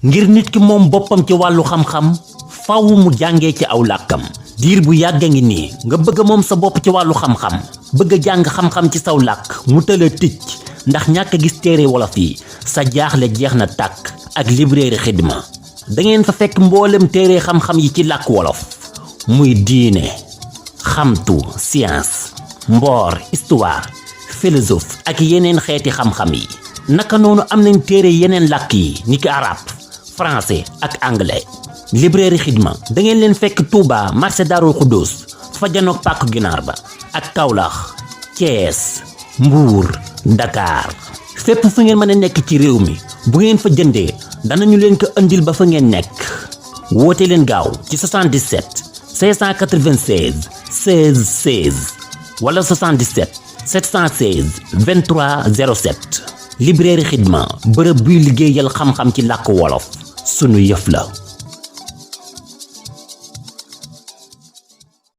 ngir nit ki moom boppam ci wàllu xam-xam faaw mu jàngee ci aw làkkam diir bu yàgg ngi nii nga bëgg moom sa bopp ci wàllu xam-xam bëgg a jàng xam-xam ci saw làkk mu tëla ticc ndax ñàkk a gis téere wolof yi sa jaaxle jeex na tàkk ak librairie Xidma da ngeen fa fekk mboolem téere xam-xam yi ci làkk wolof muy diine xamtu science mboor histoire philosophe ak yeneen xeeti xam-xam yi naka noonu am nañ téere yeneen làkk yi niki arab français ak anglais librairie Xidma da ngeen leen fekk Touba marché Darou Khoudoss fa janook pàkk ginaar ba ak Kaolack Thiès Mbour Dakar fépp fu ngeen mën a nekk ci réew mi bu ngeen fa jëndee danañu leen ko andil ba fa ngeen nekk woote leen gaaw ci 77 596 16 16 wala 77 716 23 07 librairie Xidma bërëb buy liggéeyal xam-xam ci làkk wolof sunu yëf la